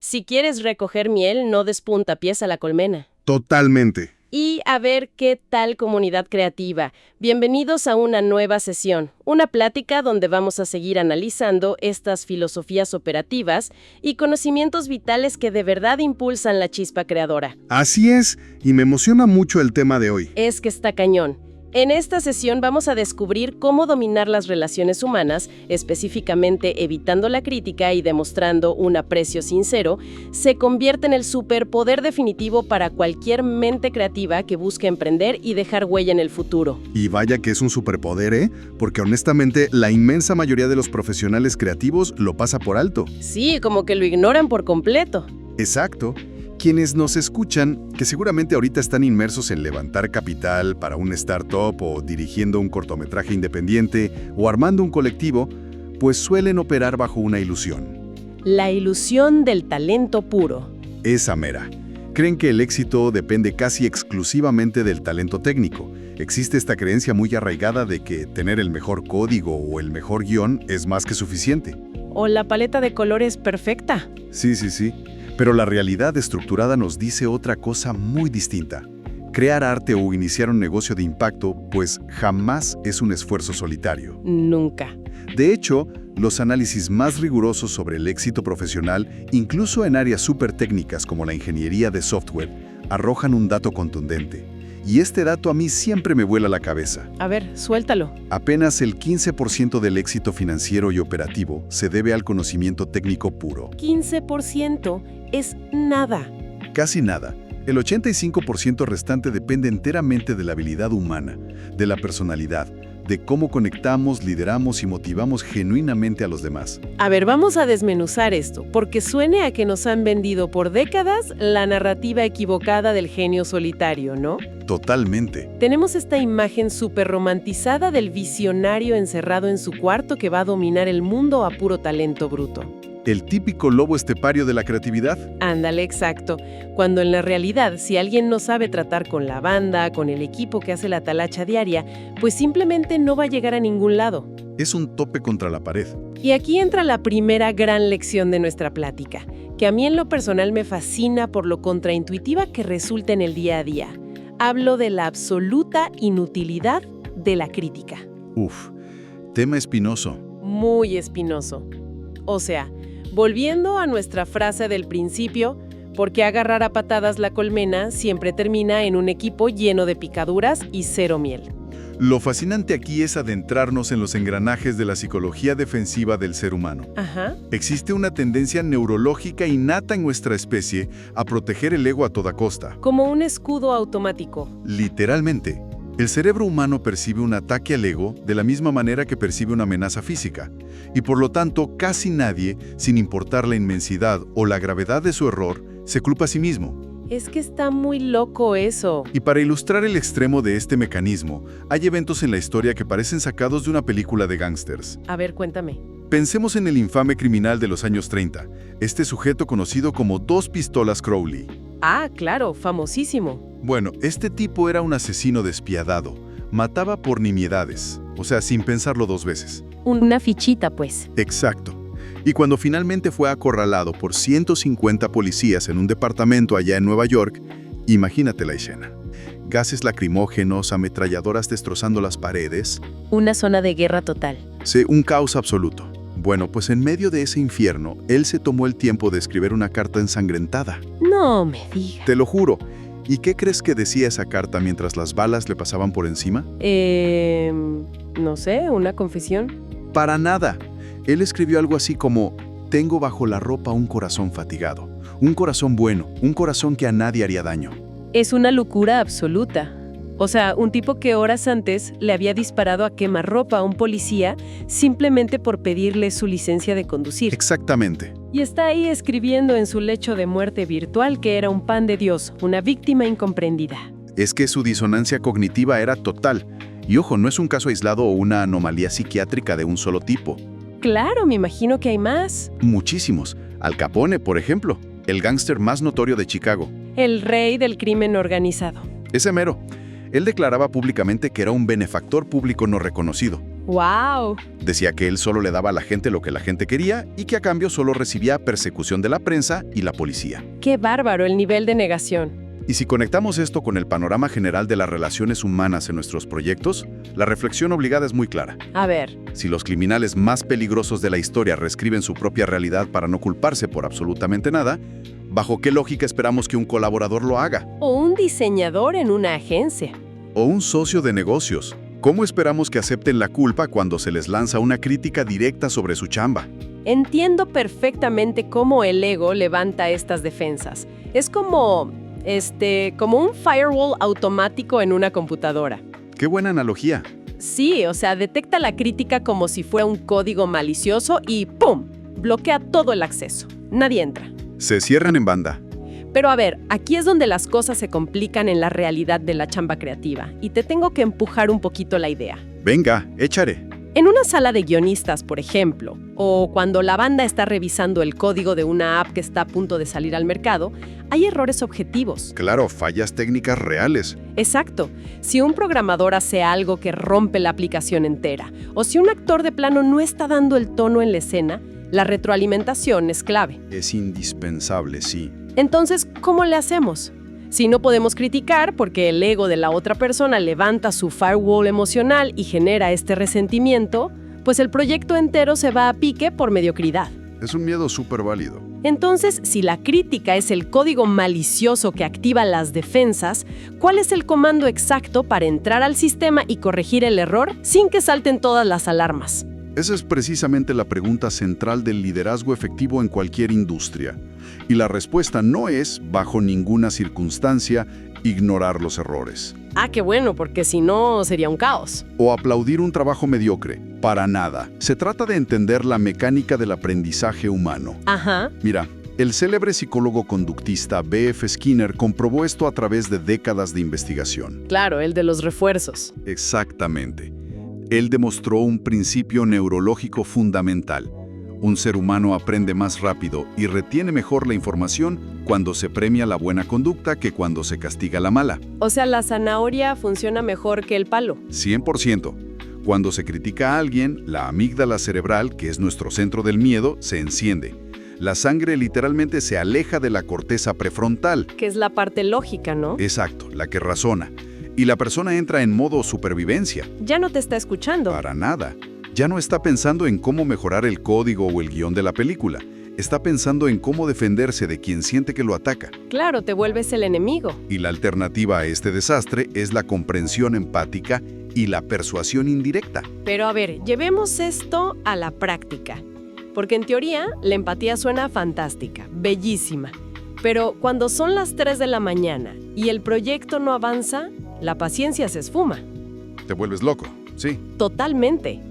Si quieres recoger miel, no des puntapiés a la colmena. Totalmente. Y a ver qué tal comunidad creativa. Bienvenidos a una nueva sesión, una plática donde vamos a seguir analizando estas filosofías operativas y conocimientos vitales que de verdad impulsan la chispa creadora. Así es, y me emociona mucho el tema de hoy. Es que está cañón. En esta sesión vamos a descubrir cómo dominar las relaciones humanas, específicamente evitando la crítica y demostrando un aprecio sincero, se convierte en el superpoder definitivo para cualquier mente creativa que busque emprender y dejar huella en el futuro. Y vaya que es un superpoder, ¿eh? Porque honestamente la inmensa mayoría de los profesionales creativos lo pasa por alto. Sí, como que lo ignoran por completo. Exacto. Quienes nos escuchan, que seguramente ahorita están inmersos en levantar capital para un startup o dirigiendo un cortometraje independiente o armando un colectivo, pues suelen operar bajo una ilusión. La ilusión del talento puro. Esa mera. Creen que el éxito depende casi exclusivamente del talento técnico. Existe esta creencia muy arraigada de que tener el mejor código o el mejor guión es más que suficiente. O la paleta de colores perfecta. Sí. Pero la realidad estructurada nos dice otra cosa muy distinta. Crear arte o iniciar un negocio de impacto, pues jamás es un esfuerzo solitario. Nunca. De hecho, los análisis más rigurosos sobre el éxito profesional, incluso en áreas súper técnicas como la ingeniería de software, arrojan un dato contundente. Y este dato a mí siempre me vuela la cabeza. A ver, suéltalo. Apenas el 15% del éxito financiero y operativo se debe al conocimiento técnico puro. 15% es nada. Casi nada. El 85% restante depende enteramente de la habilidad humana, de la personalidad, de cómo conectamos, lideramos y motivamos genuinamente a los demás. A ver, vamos a desmenuzar esto, porque suene a que nos han vendido por décadas la narrativa equivocada del genio solitario, ¿no? Totalmente. Tenemos esta imagen súper romantizada del visionario encerrado en su cuarto que va a dominar el mundo a puro talento bruto. El típico lobo estepario de la creatividad. Ándale, exacto. Cuando en la realidad, si alguien no sabe tratar con la banda, con el equipo que hace la talacha diaria, pues simplemente no va a llegar a ningún lado. Es un tope contra la pared. Y aquí entra la primera gran lección de nuestra plática, que a mí en lo personal me fascina por lo contraintuitiva que resulta en el día a día. Hablo de la absoluta inutilidad de la crítica. Uf, tema espinoso. Muy espinoso. O sea, volviendo a nuestra frase del principio, ¿por qué agarrar a patadas la colmena siempre termina en un equipo lleno de picaduras y cero miel? Lo fascinante aquí es adentrarnos en los engranajes de la psicología defensiva del ser humano. Ajá. Existe una tendencia neurológica innata en nuestra especie a proteger el ego a toda costa. Como un escudo automático. Literalmente. El cerebro humano percibe un ataque al ego de la misma manera que percibe una amenaza física, y por lo tanto casi nadie, sin importar la inmensidad o la gravedad de su error, se culpa a sí mismo. Es que está muy loco eso. Y para ilustrar el extremo de este mecanismo, hay eventos en la historia que parecen sacados de una película de gángsters. A ver, cuéntame. Pensemos en el infame criminal de los años 30, este sujeto conocido como Dos Pistolas Crowley. Ah, claro, famosísimo. Bueno, este tipo era un asesino despiadado. Mataba por nimiedades, o sea, sin pensarlo dos veces. Una fichita, pues. Exacto. Y cuando finalmente fue acorralado por 150 policías en un departamento allá en Nueva York, imagínate la escena. Gases lacrimógenos, ametralladoras destrozando las paredes. Una zona de guerra total. Sí, un caos absoluto. Bueno, pues en medio de ese infierno, él se tomó el tiempo de escribir una carta ensangrentada. No me digas. Te lo juro. ¿Y qué crees que decía esa carta mientras las balas le pasaban por encima? No sé, ¿una confesión? Para nada. Él escribió algo así como: tengo bajo la ropa un corazón fatigado, un corazón bueno, un corazón que a nadie haría daño. Es una locura absoluta. O sea, un tipo que horas antes le había disparado a quemarropa a un policía simplemente por pedirle su licencia de conducir. Exactamente. Y está ahí escribiendo en su lecho de muerte virtual que era un pan de Dios, una víctima incomprendida. Es que su disonancia cognitiva era total. Y ojo, no es un caso aislado o una anomalía psiquiátrica de un solo tipo. Claro, me imagino que hay más. Muchísimos. Al Capone, por ejemplo, el gángster más notorio de Chicago. El rey del crimen organizado. Ese mero. Él declaraba públicamente que era un benefactor público no reconocido. ¡Wow! Decía que él solo le daba a la gente lo que la gente quería y que a cambio solo recibía persecución de la prensa y la policía. ¡Qué bárbaro el nivel de negación! Y si conectamos esto con el panorama general de las relaciones humanas en nuestros proyectos, la reflexión obligada es muy clara. A ver, Si los criminales más peligrosos de la historia reescriben su propia realidad para no culparse por absolutamente nada, ¿bajo qué lógica esperamos que un colaborador lo haga? o un diseñador en una agencia. ¿O un socio de negocios? ¿Cómo esperamos que acepten la culpa cuando se les lanza una crítica directa sobre su chamba? Entiendo perfectamente cómo el ego levanta estas defensas. Es como un firewall automático en una computadora. ¡Qué buena analogía! Sí, o sea, detecta la crítica como si fuera un código malicioso y ¡pum! Bloquea todo el acceso. Nadie entra. Se cierran en banda. Pero a ver, aquí es donde las cosas se complican en la realidad de la chamba creativa, y te tengo que empujar un poquito la idea. Venga, échale. En una sala de guionistas, por ejemplo, o cuando la banda está revisando el código de una app que está a punto de salir al mercado, hay errores objetivos. Claro, fallas técnicas reales. Exacto. Si un programador hace algo que rompe la aplicación entera, o si un actor de plano no está dando el tono en la escena, la retroalimentación es clave. Es indispensable, sí. Entonces, ¿cómo le hacemos? Si no podemos criticar porque el ego de la otra persona levanta su firewall emocional y genera este resentimiento, pues el proyecto entero se va a pique por mediocridad. Es un miedo súper válido. Entonces, si la crítica es el código malicioso que activa las defensas, ¿cuál es el comando exacto para entrar al sistema y corregir el error sin que salten todas las alarmas? Esa es precisamente la pregunta central del liderazgo efectivo en cualquier industria. Y la respuesta no es, bajo ninguna circunstancia, ignorar los errores. Ah, qué bueno, porque si no sería un caos. O aplaudir un trabajo mediocre. Para nada. Se trata de entender la mecánica del aprendizaje humano. Ajá. Mira, el célebre psicólogo conductista B.F. Skinner comprobó esto a través de décadas de investigación. Claro, el de los refuerzos. Exactamente. Él demostró un principio neurológico fundamental. Un ser humano aprende más rápido y retiene mejor la información cuando se premia la buena conducta que cuando se castiga la mala. O sea, la zanahoria funciona mejor que el palo. 100%. Cuando se critica a alguien, la amígdala cerebral, que es nuestro centro del miedo, se enciende. La sangre literalmente se aleja de la corteza prefrontal. Que es la parte lógica, ¿no? Exacto, la que razona. Y la persona entra en modo supervivencia. Ya no te está escuchando. Para nada. Ya no está pensando en cómo mejorar el código o el guión de la película. Está pensando en cómo defenderse de quien siente que lo ataca. Claro, te vuelves el enemigo. Y la alternativa a este desastre es la comprensión empática y la persuasión indirecta. Pero a ver, llevemos esto a la práctica. Porque en teoría, la empatía suena fantástica, bellísima. Pero cuando son las 3 de la mañana y el proyecto no avanza, la paciencia se esfuma. Te vuelves loco, sí. Totalmente.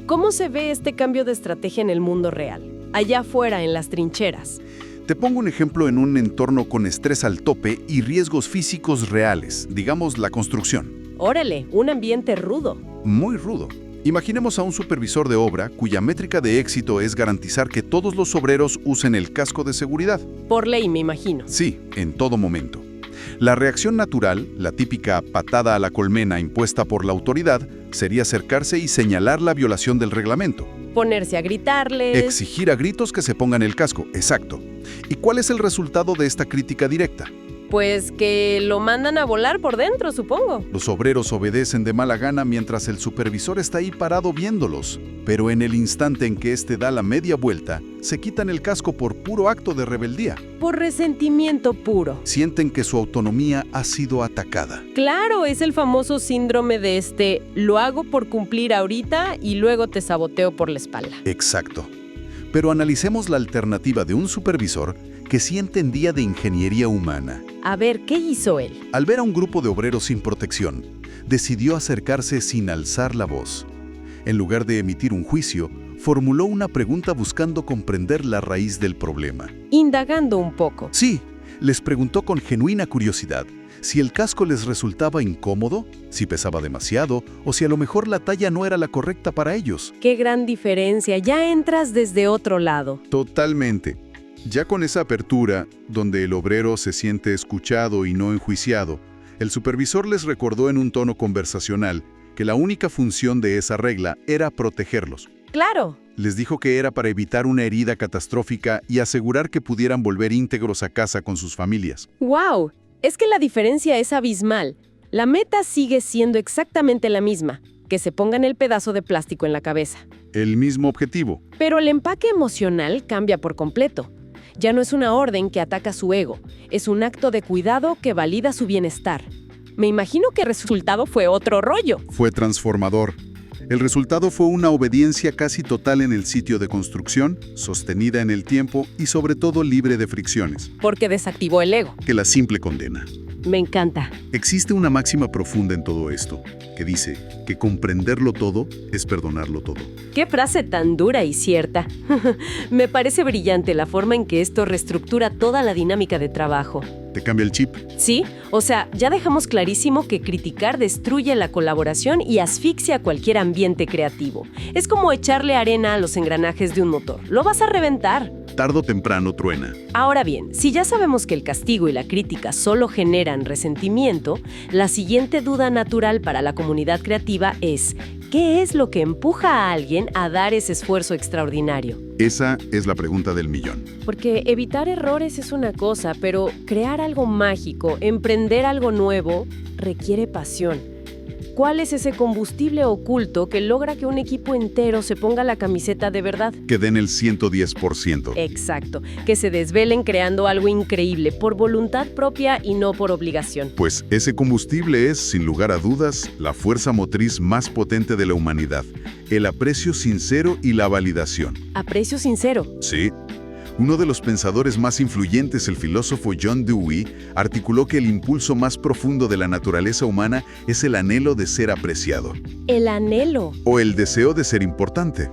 ¿Cómo se ve este cambio de estrategia en el mundo real? Allá afuera, en las trincheras. Te pongo un ejemplo en un entorno con estrés al tope y riesgos físicos reales, digamos la construcción. Órale, un ambiente rudo. Muy rudo. Imaginemos a un supervisor de obra cuya métrica de éxito es garantizar que todos los obreros usen el casco de seguridad. Por ley, me imagino. Sí, en todo momento. La reacción natural, la típica patada a la colmena impuesta por la autoridad, sería acercarse y señalar la violación del reglamento. Ponerse a gritarles. Exigir a gritos que se pongan el casco, exacto. ¿Y cuál es el resultado de esta crítica directa? Pues que lo mandan a volar por dentro, supongo. Los obreros obedecen de mala gana mientras el supervisor está ahí parado viéndolos. Pero en el instante en que éste da la media vuelta, se quitan el casco por puro acto de rebeldía. Por resentimiento puro. Sienten que su autonomía ha sido atacada. Claro, es el famoso síndrome de lo hago por cumplir ahorita y luego te saboteo por la espalda. Exacto. Pero analicemos la alternativa de un supervisor que sí entendía de ingeniería humana. A ver, ¿qué hizo él? Al ver a un grupo de obreros sin protección, decidió acercarse sin alzar la voz. En lugar de emitir un juicio, formuló una pregunta buscando comprender la raíz del problema. Indagando un poco. Sí, les preguntó con genuina curiosidad si el casco les resultaba incómodo, si pesaba demasiado o si a lo mejor la talla no era la correcta para ellos. Qué gran diferencia, ya entras desde otro lado. Totalmente. Ya con esa apertura, donde el obrero se siente escuchado y no enjuiciado, el supervisor les recordó en un tono conversacional que la única función de esa regla era protegerlos. Claro. Les dijo que era para evitar una herida catastrófica y asegurar que pudieran volver íntegros a casa con sus familias. ¡Wow! Es que la diferencia es abismal. La meta sigue siendo exactamente la misma, que se pongan el pedazo de plástico en la cabeza. El mismo objetivo. Pero el empaque emocional cambia por completo. Ya no es una orden que ataca su ego, es un acto de cuidado que valida su bienestar. Me imagino que el resultado fue otro rollo. Fue transformador. El resultado fue una obediencia casi total en el sitio de construcción, sostenida en el tiempo y sobre todo libre de fricciones. Porque desactivó el ego. Que la simple condena. Me encanta. Existe una máxima profunda en todo esto, que dice que comprenderlo todo es perdonarlo todo. ¡Qué frase tan dura y cierta! Me parece brillante la forma en que esto reestructura toda la dinámica de trabajo. ¿Te cambia el chip? Sí, o sea, ya dejamos clarísimo que criticar destruye la colaboración y asfixia cualquier ambiente creativo. Es como echarle arena a los engranajes de un motor. Lo vas a reventar. Tarde o temprano truena. Ahora bien, si ya sabemos que el castigo y la crítica solo generan resentimiento, la siguiente duda natural para la comunidad creativa es: ¿qué es lo que empuja a alguien a dar ese esfuerzo extraordinario? Esa es la pregunta del millón. Porque evitar errores es una cosa, pero crear algo mágico, emprender algo nuevo, requiere pasión. ¿Cuál es ese combustible oculto que logra que un equipo entero se ponga la camiseta de verdad? Que den el 110%. Exacto, que se desvelen creando algo increíble por voluntad propia y no por obligación. Pues ese combustible es, sin lugar a dudas, la fuerza motriz más potente de la humanidad, el aprecio sincero y la validación. ¿Aprecio sincero? Sí. Uno de los pensadores más influyentes, el filósofo John Dewey, articuló que el impulso más profundo de la naturaleza humana es el anhelo de ser apreciado. El anhelo. O el deseo de ser importante.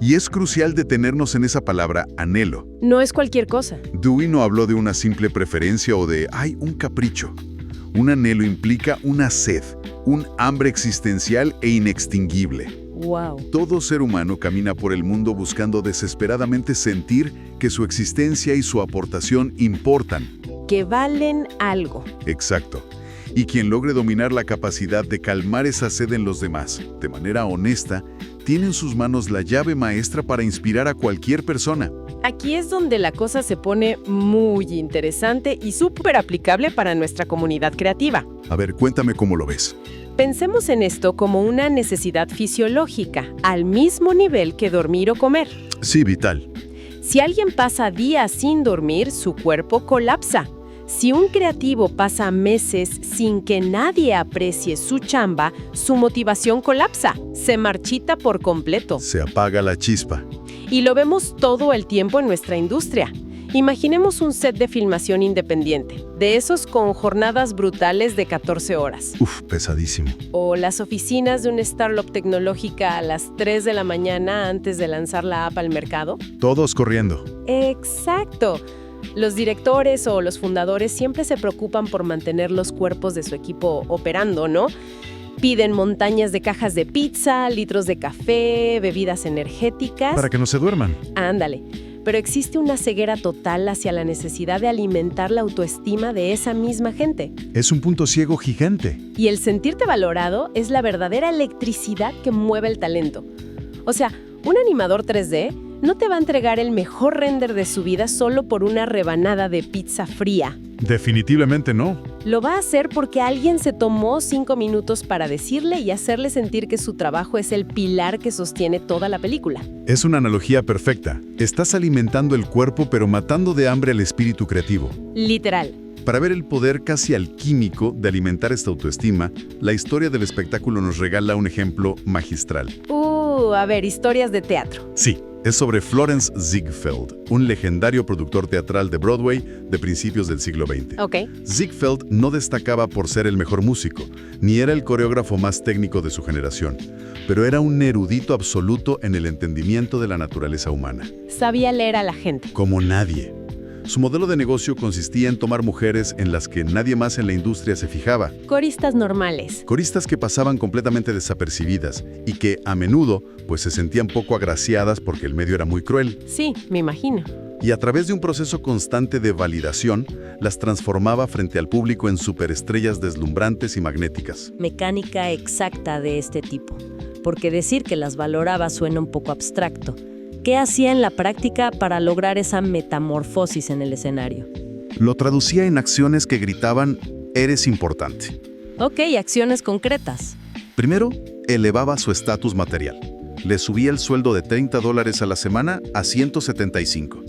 Y es crucial detenernos en esa palabra, anhelo. No es cualquier cosa. Dewey no habló de una simple preferencia o de, un capricho. Un anhelo implica una sed, un hambre existencial e inextinguible. Wow. Todo ser humano camina por el mundo buscando desesperadamente sentir que su existencia y su aportación importan. Que valen algo. Exacto. Y quien logre dominar la capacidad de calmar esa sed en los demás, de manera honesta, tiene en sus manos la llave maestra para inspirar a cualquier persona. Aquí es donde la cosa se pone muy interesante y súper aplicable para nuestra comunidad creativa. A ver, cuéntame cómo lo ves. Pensemos en esto como una necesidad fisiológica, al mismo nivel que dormir o comer. Sí, vital. Si alguien pasa días sin dormir, su cuerpo colapsa. Si un creativo pasa meses sin que nadie aprecie su chamba, su motivación colapsa, se marchita por completo. Se apaga la chispa. Y lo vemos todo el tiempo en nuestra industria. Imaginemos un set de filmación independiente, de esos con jornadas brutales de 14 horas. Pesadísimo. O las oficinas de una startup tecnológica a las 3 de la mañana antes de lanzar la app al mercado. Todos corriendo. Exacto. Los directores o los fundadores siempre se preocupan por mantener los cuerpos de su equipo operando, ¿no? Piden montañas de cajas de pizza, litros de café, bebidas energéticas. Para que no se duerman. Ándale. Pero existe una ceguera total hacia la necesidad de alimentar la autoestima de esa misma gente. Es un punto ciego gigante. Y el sentirte valorado es la verdadera electricidad que mueve el talento. O sea, un animador 3D no te va a entregar el mejor render de su vida solo por una rebanada de pizza fría. Definitivamente no. Lo va a hacer porque alguien se tomó 5 minutos para decirle y hacerle sentir que su trabajo es el pilar que sostiene toda la película. Es una analogía perfecta. Estás alimentando el cuerpo pero matando de hambre al espíritu creativo. Literal. Para ver el poder casi alquímico de alimentar esta autoestima, la historia del espectáculo nos regala un ejemplo magistral. A ver, historias de teatro. Sí. Es sobre Florence Ziegfeld, un legendario productor teatral de Broadway de principios del siglo XX. Ok. Ziegfeld no destacaba por ser el mejor músico, ni era el coreógrafo más técnico de su generación, pero era un erudito absoluto en el entendimiento de la naturaleza humana. Sabía leer a la gente. Como nadie. Su modelo de negocio consistía en tomar mujeres en las que nadie más en la industria se fijaba. Coristas normales. Coristas que pasaban completamente desapercibidas y que, a menudo, pues se sentían poco agraciadas porque el medio era muy cruel. Sí, me imagino. Y a través de un proceso constante de validación, las transformaba frente al público en superestrellas deslumbrantes y magnéticas. Mecánica exacta de este tipo, porque decir que las valoraba suena un poco abstracto. ¿Qué hacía en la práctica para lograr esa metamorfosis en el escenario? Lo traducía en acciones que gritaban, eres importante. Ok, acciones concretas. Primero, elevaba su estatus material. Le subía el sueldo de $30 a la semana a 175.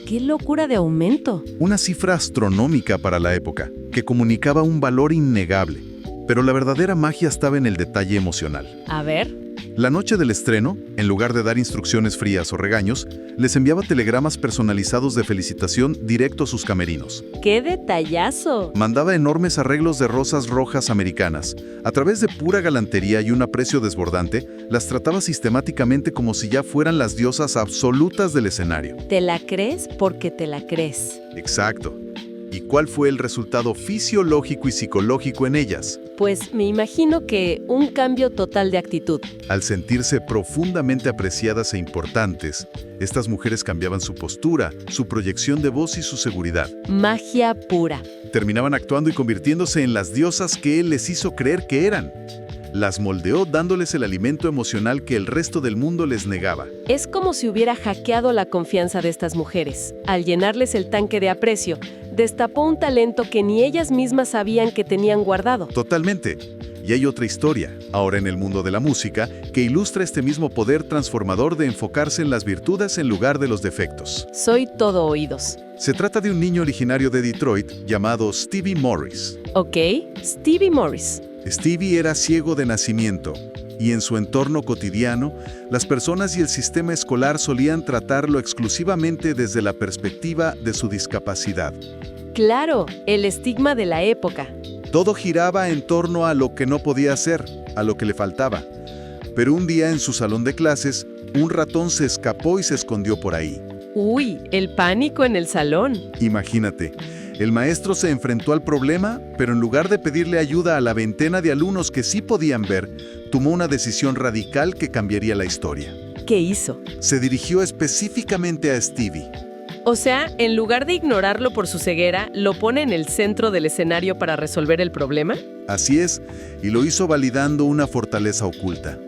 ¡Qué locura de aumento! Una cifra astronómica para la época, que comunicaba un valor innegable. Pero la verdadera magia estaba en el detalle emocional. A ver. La noche del estreno, en lugar de dar instrucciones frías o regaños, les enviaba telegramas personalizados de felicitación directo a sus camerinos. ¡Qué detallazo! Mandaba enormes arreglos de rosas rojas americanas. A través de pura galantería y un aprecio desbordante, las trataba sistemáticamente como si ya fueran las diosas absolutas del escenario. ¿Te la crees porque te la crees? Exacto. ¿Y cuál fue el resultado fisiológico y psicológico en ellas? Pues me imagino que un cambio total de actitud. Al sentirse profundamente apreciadas e importantes, estas mujeres cambiaban su postura, su proyección de voz y su seguridad. Magia pura. Terminaban actuando y convirtiéndose en las diosas que él les hizo creer que eran. Las moldeó dándoles el alimento emocional que el resto del mundo les negaba. Es como si hubiera hackeado la confianza de estas mujeres. Al llenarles el tanque de aprecio, destapó un talento que ni ellas mismas sabían que tenían guardado. Totalmente. Y hay otra historia, ahora en el mundo de la música, que ilustra este mismo poder transformador de enfocarse en las virtudes en lugar de los defectos. Soy todo oídos. Se trata de un niño originario de Detroit llamado Stevie Morris. Ok, Stevie Morris. Stevie era ciego de nacimiento, y en su entorno cotidiano, las personas y el sistema escolar solían tratarlo exclusivamente desde la perspectiva de su discapacidad. Claro, el estigma de la época. Todo giraba en torno a lo que no podía hacer, a lo que le faltaba. Pero un día en su salón de clases, un ratón se escapó y se escondió por ahí. Uy, el pánico en el salón. Imagínate, el maestro se enfrentó al problema, pero en lugar de pedirle ayuda a la veintena de alumnos que sí podían ver, tomó una decisión radical que cambiaría la historia. ¿Qué hizo? Se dirigió específicamente a Stevie. O sea, en lugar de ignorarlo por su ceguera, ¿lo pone en el centro del escenario para resolver el problema? Así es, y lo hizo validando una fortaleza oculta.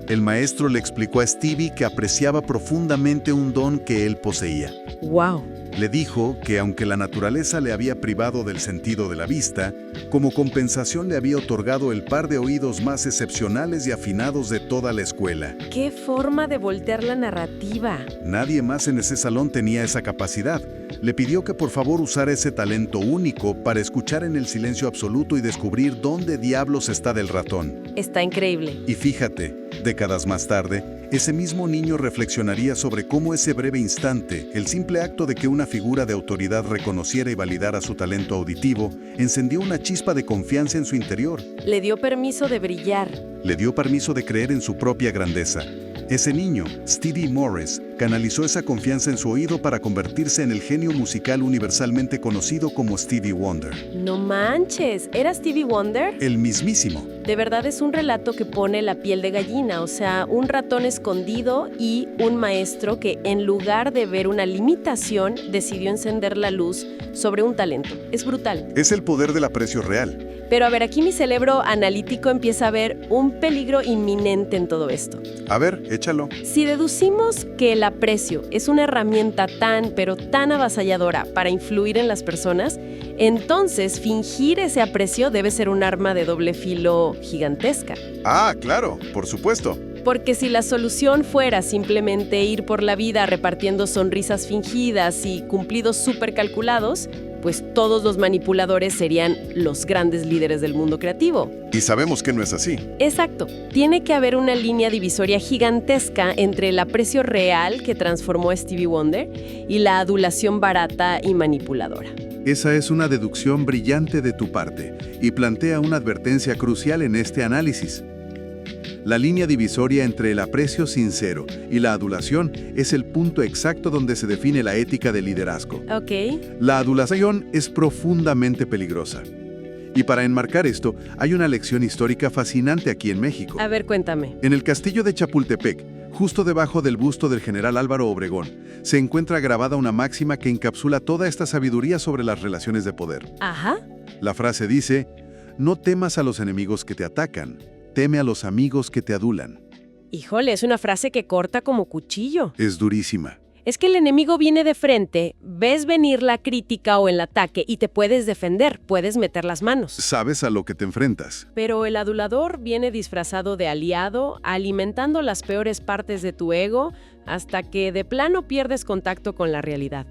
El maestro le explicó a Stevie que apreciaba profundamente un don que él poseía. ¡Wow! Le dijo que aunque la naturaleza le había privado del sentido de la vista, como compensación le había otorgado el par de oídos más excepcionales y afinados de toda la escuela. ¡Qué forma de voltear la narrativa! Nadie más en ese salón tenía esa capacidad. Le pidió que por favor usara ese talento único para escuchar en el silencio absoluto y descubrir dónde diablos está del ratón. Está increíble. Y fíjate, décadas más tarde, ese mismo niño reflexionaría sobre cómo ese breve instante, el simple acto de que una figura de autoridad reconociera y validara su talento auditivo, encendió una chispa de confianza en su interior. Le dio permiso de brillar. Le dio permiso de creer en su propia grandeza. Ese niño, Stevie Morris, canalizó esa confianza en su oído para convertirse en el genio musical universalmente conocido como Stevie Wonder. ¡No manches! ¿Era Stevie Wonder? El mismísimo. De verdad es un relato que pone la piel de gallina, o sea, un ratón escondido y un maestro que en lugar de ver una limitación, decidió encender la luz sobre un talento. Es brutal. Es el poder del aprecio real. Pero a ver, aquí mi cerebro analítico empieza a ver un peligro inminente en todo esto. A ver, échalo. Si deducimos que el aprecio es una herramienta pero tan avasalladora para influir en las personas, entonces fingir ese aprecio debe ser un arma de doble filo gigantesca. Ah, claro, por supuesto. Porque si la solución fuera simplemente ir por la vida repartiendo sonrisas fingidas y cumplidos súper calculados, pues todos los manipuladores serían los grandes líderes del mundo creativo. Y sabemos que no es así. Exacto. Tiene que haber una línea divisoria gigantesca entre el aprecio real que transformó a Stevie Wonder y la adulación barata y manipuladora. Esa es una deducción brillante de tu parte y plantea una advertencia crucial en este análisis. La línea divisoria entre el aprecio sincero y la adulación es el punto exacto donde se define la ética del liderazgo. Ok. La adulación es profundamente peligrosa. Y para enmarcar esto, hay una lección histórica fascinante aquí en México. A ver, cuéntame. En el castillo de Chapultepec, Justo debajo del busto del general Álvaro Obregón, se encuentra grabada una máxima que encapsula toda esta sabiduría sobre las relaciones de poder. Ajá. La frase dice: no temas a los enemigos que te atacan, teme a los amigos que te adulan. Híjole, es una frase que corta como cuchillo. Es durísima. Es que el enemigo viene de frente, ves venir la crítica o el ataque y te puedes defender, puedes meter las manos. Sabes a lo que te enfrentas. Pero el adulador viene disfrazado de aliado, alimentando las peores partes de tu ego hasta que de plano pierdes contacto con la realidad.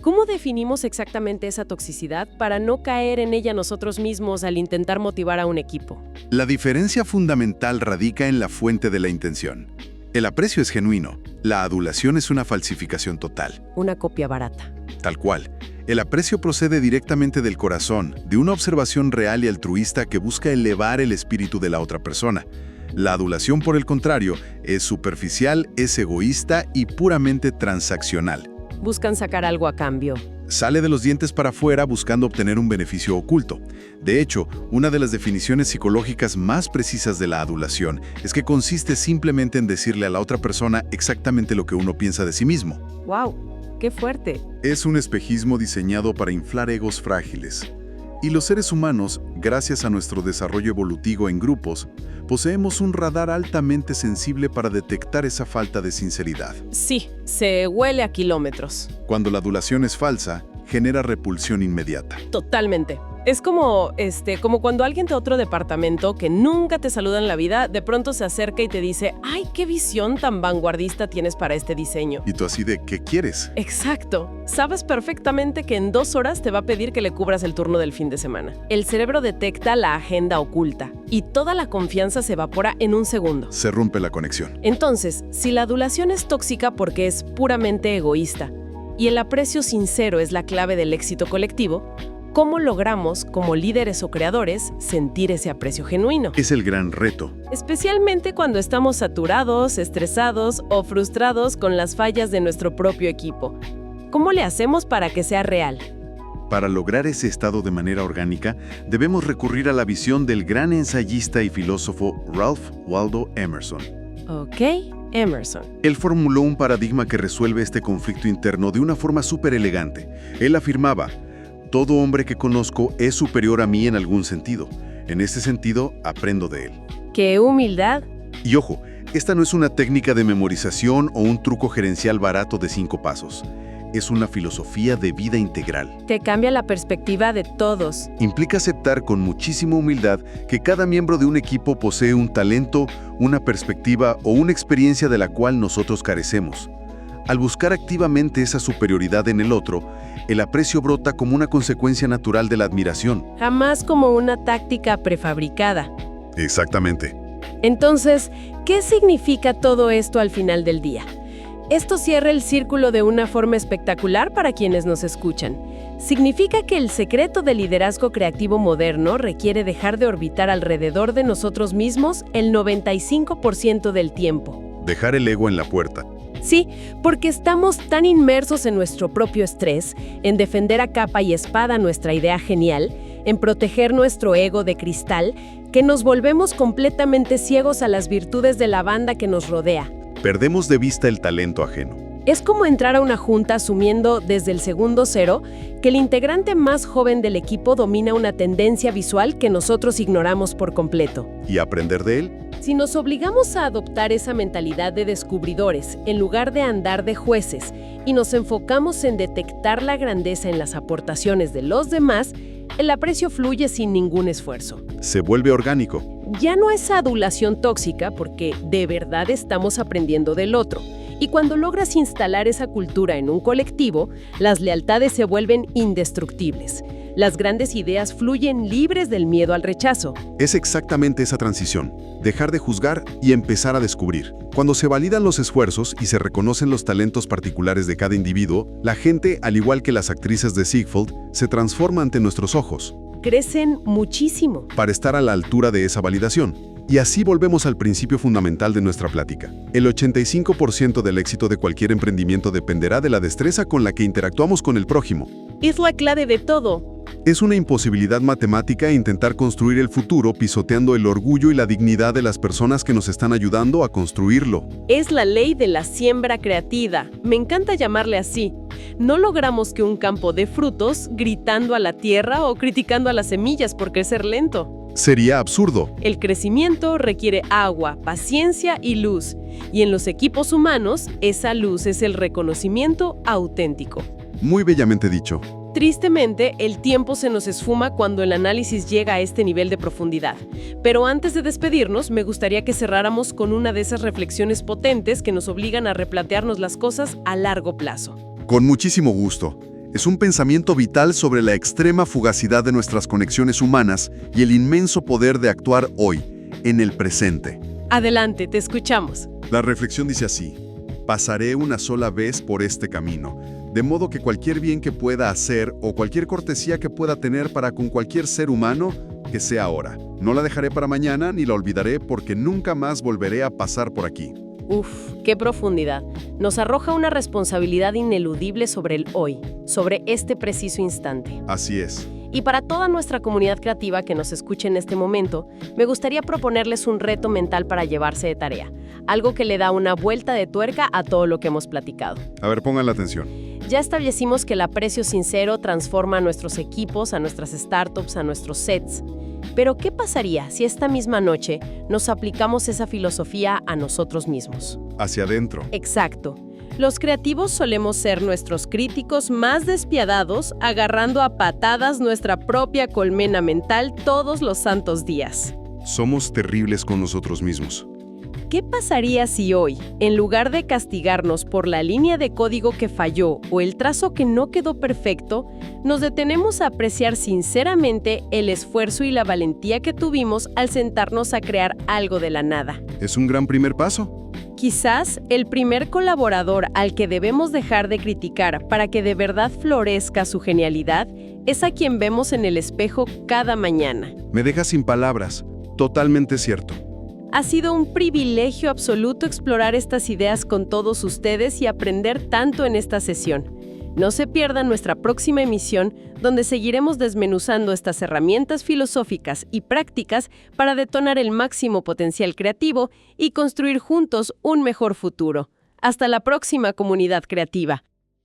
¿Cómo definimos exactamente esa toxicidad para no caer en ella nosotros mismos al intentar motivar a un equipo? La diferencia fundamental radica en la fuente de la intención. El aprecio es genuino, la adulación es una falsificación total. Una copia barata. Tal cual. El aprecio procede directamente del corazón, de una observación real y altruista que busca elevar el espíritu de la otra persona. La adulación, por el contrario, es superficial, es egoísta y puramente transaccional. Buscan sacar algo a cambio. Sale de los dientes para afuera buscando obtener un beneficio oculto. De hecho, una de las definiciones psicológicas más precisas de la adulación es que consiste simplemente en decirle a la otra persona exactamente lo que uno piensa de sí mismo. ¡Wow! ¡Qué fuerte! Es un espejismo diseñado para inflar egos frágiles. Y los seres humanos, gracias a nuestro desarrollo evolutivo en grupos, poseemos un radar altamente sensible para detectar esa falta de sinceridad. Sí, se huele a kilómetros. Cuando la adulación es falsa, genera repulsión inmediata. Totalmente. Es como cuando alguien de otro departamento que nunca te saluda en la vida, de pronto se acerca y te dice: ¡ay, qué visión tan vanguardista tienes para este diseño! Y tú así de: ¿qué quieres? Exacto. Sabes perfectamente que en 2 horas te va a pedir que le cubras el turno del fin de semana. El cerebro detecta la agenda oculta y toda la confianza se evapora en un segundo. Se rompe la conexión. Entonces, si la adulación es tóxica porque es puramente egoísta y el aprecio sincero es la clave del éxito colectivo, ¿cómo logramos, como líderes o creadores, sentir ese aprecio genuino? Es el gran reto. Especialmente cuando estamos saturados, estresados o frustrados con las fallas de nuestro propio equipo. ¿Cómo le hacemos para que sea real? Para lograr ese estado de manera orgánica, debemos recurrir a la visión del gran ensayista y filósofo Ralph Waldo Emerson. Ok, Emerson. Él formuló un paradigma que resuelve este conflicto interno de una forma súper elegante. Él afirmaba: todo hombre que conozco es superior a mí en algún sentido. En este sentido, aprendo de él. ¡Qué humildad! Y ojo, esta no es una técnica de memorización o un truco gerencial barato de 5 pasos. Es una filosofía de vida integral. Te cambia la perspectiva de todos. Implica aceptar con muchísima humildad que cada miembro de un equipo posee un talento, una perspectiva o una experiencia de la cual nosotros carecemos. Al buscar activamente esa superioridad en el otro, el aprecio brota como una consecuencia natural de la admiración. Jamás como una táctica prefabricada. Exactamente. Entonces, ¿qué significa todo esto al final del día? Esto cierra el círculo de una forma espectacular para quienes nos escuchan. Significa que el secreto del liderazgo creativo moderno requiere dejar de orbitar alrededor de nosotros mismos el 95% del tiempo. Dejar el ego en la puerta. Sí, porque estamos tan inmersos en nuestro propio estrés, en defender a capa y espada nuestra idea genial, en proteger nuestro ego de cristal, que nos volvemos completamente ciegos a las virtudes de la banda que nos rodea. Perdemos de vista el talento ajeno. Es como entrar a una junta asumiendo desde el segundo cero que el integrante más joven del equipo domina una tendencia visual que nosotros ignoramos por completo. ¿Y aprender de él? Si nos obligamos a adoptar esa mentalidad de descubridores en lugar de andar de jueces y nos enfocamos en detectar la grandeza en las aportaciones de los demás, el aprecio fluye sin ningún esfuerzo. Se vuelve orgánico. Ya no es adulación tóxica porque de verdad estamos aprendiendo del otro. Y cuando logras instalar esa cultura en un colectivo, las lealtades se vuelven indestructibles. Las grandes ideas fluyen libres del miedo al rechazo. Es exactamente esa transición, dejar de juzgar y empezar a descubrir. Cuando se validan los esfuerzos y se reconocen los talentos particulares de cada individuo, la gente, al igual que las actrices de Ziegfeld, se transforma ante nuestros ojos. Crecen muchísimo. Para estar a la altura de esa validación. Y así volvemos al principio fundamental de nuestra plática. El 85% del éxito de cualquier emprendimiento dependerá de la destreza con la que interactuamos con el prójimo. Es la clave de todo. Es una imposibilidad matemática intentar construir el futuro pisoteando el orgullo y la dignidad de las personas que nos están ayudando a construirlo. Es la ley de la siembra creativa. Me encanta llamarle así. No logramos que un campo dé frutos gritando a la tierra o criticando a las semillas por crecer lento. Sería absurdo. El crecimiento requiere agua, paciencia y luz. Y en los equipos humanos, esa luz es el reconocimiento auténtico. Muy bellamente dicho. Tristemente, el tiempo se nos esfuma cuando el análisis llega a este nivel de profundidad. Pero antes de despedirnos, me gustaría que cerráramos con una de esas reflexiones potentes que nos obligan a replantearnos las cosas a largo plazo. Con muchísimo gusto. Es un pensamiento vital sobre la extrema fugacidad de nuestras conexiones humanas y el inmenso poder de actuar hoy, en el presente. Adelante, te escuchamos. La reflexión dice así: pasaré una sola vez por este camino, de modo que cualquier bien que pueda hacer o cualquier cortesía que pueda tener para con cualquier ser humano, que sea ahora. No la dejaré para mañana ni la olvidaré porque nunca más volveré a pasar por aquí. Uf, qué profundidad. Nos arroja una responsabilidad ineludible sobre el hoy, sobre este preciso instante. Así es. Y para toda nuestra comunidad creativa que nos escuche en este momento, me gustaría proponerles un reto mental para llevarse de tarea, algo que le da una vuelta de tuerca a todo lo que hemos platicado. A ver, pongan la atención. Ya establecimos que el aprecio sincero transforma a nuestros equipos, a nuestras startups, a nuestros sets. Pero, ¿qué pasaría si esta misma noche nos aplicamos esa filosofía a nosotros mismos? Hacia adentro. Exacto. Los creativos solemos ser nuestros críticos más despiadados, agarrando a patadas nuestra propia colmena mental todos los santos días. Somos terribles con nosotros mismos. ¿Qué pasaría si hoy, en lugar de castigarnos por la línea de código que falló o el trazo que no quedó perfecto, nos detenemos a apreciar sinceramente el esfuerzo y la valentía que tuvimos al sentarnos a crear algo de la nada? Es un gran primer paso. Quizás el primer colaborador al que debemos dejar de criticar para que de verdad florezca su genialidad es a quien vemos en el espejo cada mañana. Me deja sin palabras. Totalmente cierto. Ha sido un privilegio absoluto explorar estas ideas con todos ustedes y aprender tanto en esta sesión. No se pierdan nuestra próxima emisión, donde seguiremos desmenuzando estas herramientas filosóficas y prácticas para detonar el máximo potencial creativo y construir juntos un mejor futuro. Hasta la próxima, comunidad creativa.